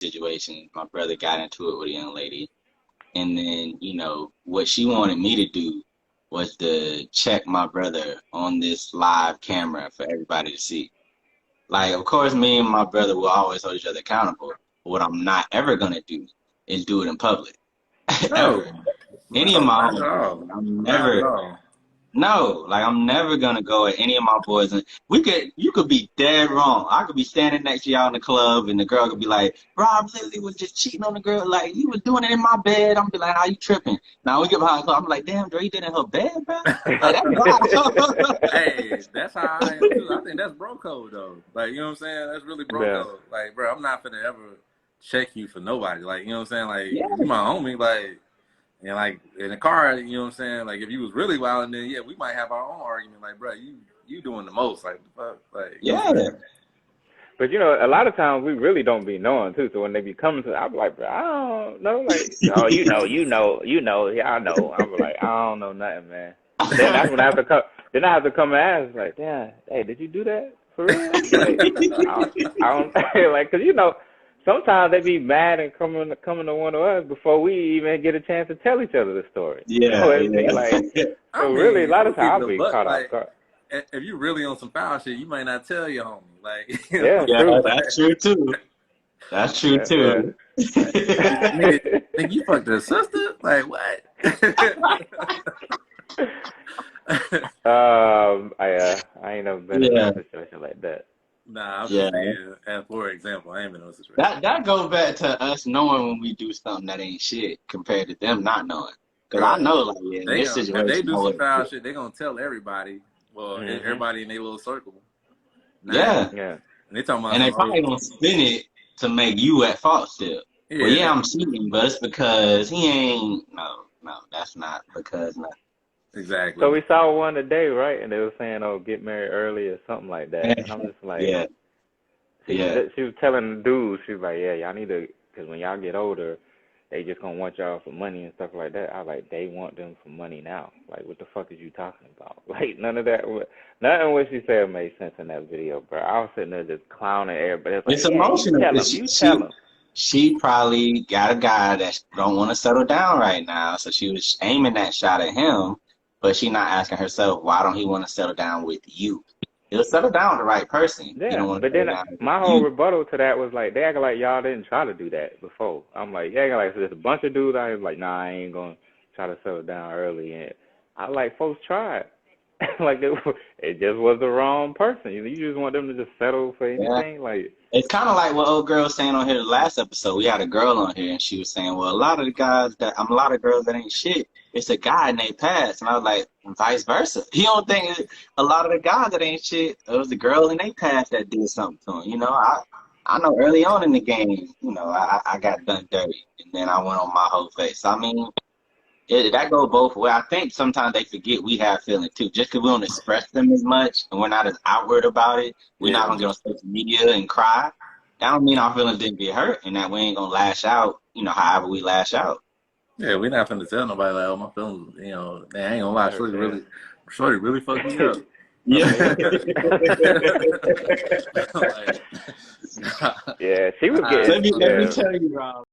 situation. My brother got into it with a young lady, and then what she wanted me to do was to check my brother on this live camera for everybody to see. Like, of course, me and my brother will always hold each other accountable. But what I'm not ever gonna do is do it in public, No, ever. Any of no, my not at homies, all. I'm Not at never. all. No, like I'm never gonna go at any of my boys, and you could be dead wrong. I could be standing next to y'all in the club, and the girl could be like, "Rob literally was just cheating on the girl. Like you was doing it in my bed." I'm be like, "How you tripping?" Now we get behind the club. I'm like, "Damn, Dre, you did it in her bed, bro." Like that's wild. Hey, that's how I am too. I think that's bro code though. Like, you know what I'm saying? That's really bro Yeah. code. Like, bro, I'm not finna ever check you for nobody. Like, you know what I'm saying? Like, Yeah. if you my homie, like, and like in the car, you know what I'm saying? Like, if you was really wild, then yeah, we might have our own argument. Like, bro, you doing the most. Like, the fuck? Like, you know what I'm Yeah. saying? But a lot of times we really don't be knowing too. So when they be coming to, I'm like, bro, I don't know. Like, oh, yeah, I know. I'm like, I don't know nothing, man. Then that's when I have to come. Then I have to come and ask, like, damn, hey, did you do that for real? Like, I don't like, cause sometimes they be mad and coming to one of us before we even get a chance to tell each other the story. Yeah. So it be like, so really, a lot of times I'll be caught off guard. If you really on some foul shit, you might not tell your homie. Like, you Yeah, Yeah, true. that's true too. That's true too. nigga, you fucked her sister? Like, what? I ain't never been in a situation like that. Nah, I'm just saying, for example, I ain't been in a situation. That goes back to us knowing when we do something that ain't shit compared to them not knowing. Because I know, like, in this situation, if they do some foul shit, they gonna tell everybody. Well, everybody in their little circle. Yeah. Yeah. And they talking about, and they probably gonna spin it to make you at fault still. Yeah, well, yeah, I'm cheating, but it's because he ain't. No, that's not because nothing. Exactly. So we saw one today, right? And they were saying, "Oh, get married early" or something like that. And I'm just like, She was telling the dudes, she was like, "Yeah, y'all need to, because when y'all get older, they just gonna want y'all for money and stuff like that." I was like, "They want them for money now. Like, what the fuck is you talking about?" Like, nothing what she said made sense in that video, bro. I was sitting there just clowning everybody. Like, It's emotional. You tell him. She probably got a guy that don't want to settle down right now, so she was aiming that shot at him, but she not asking herself, why don't he want to settle down with you? He'll settle down with the right person. Yeah, but then my whole rebuttal to that was like, they act like y'all didn't try to do that before. I'm like, yeah, like, so there's a bunch of dudes out here like, nah, I ain't gonna try to settle down early. And I like, folks tried. Like, it just was the wrong person. You just want them to just settle for anything? Like, it's kind of like what old girl was saying on here the last episode. We had a girl on here, and she was saying, well, a lot of girls that ain't shit, it's a guy in their past. And I was like, vice versa. You don't think a lot of the guys that ain't shit, it was the girl in their past that did something to them. I know early on in the game, I got done dirty, and then I went on my whole face. I mean, that goes both ways. I think sometimes they forget we have feelings too. Just because we don't express them as much and we're not as outward about it, we're not going to get on social media and cry. That don't mean our feelings didn't get hurt and that we ain't going to lash out, however we lash out. Yeah, we're not finna tell nobody, like, oh, my feelings, man, I ain't gonna lie, Shorty really fucked me up. Yeah. Yeah, she was getting... Let me tell you, Rob.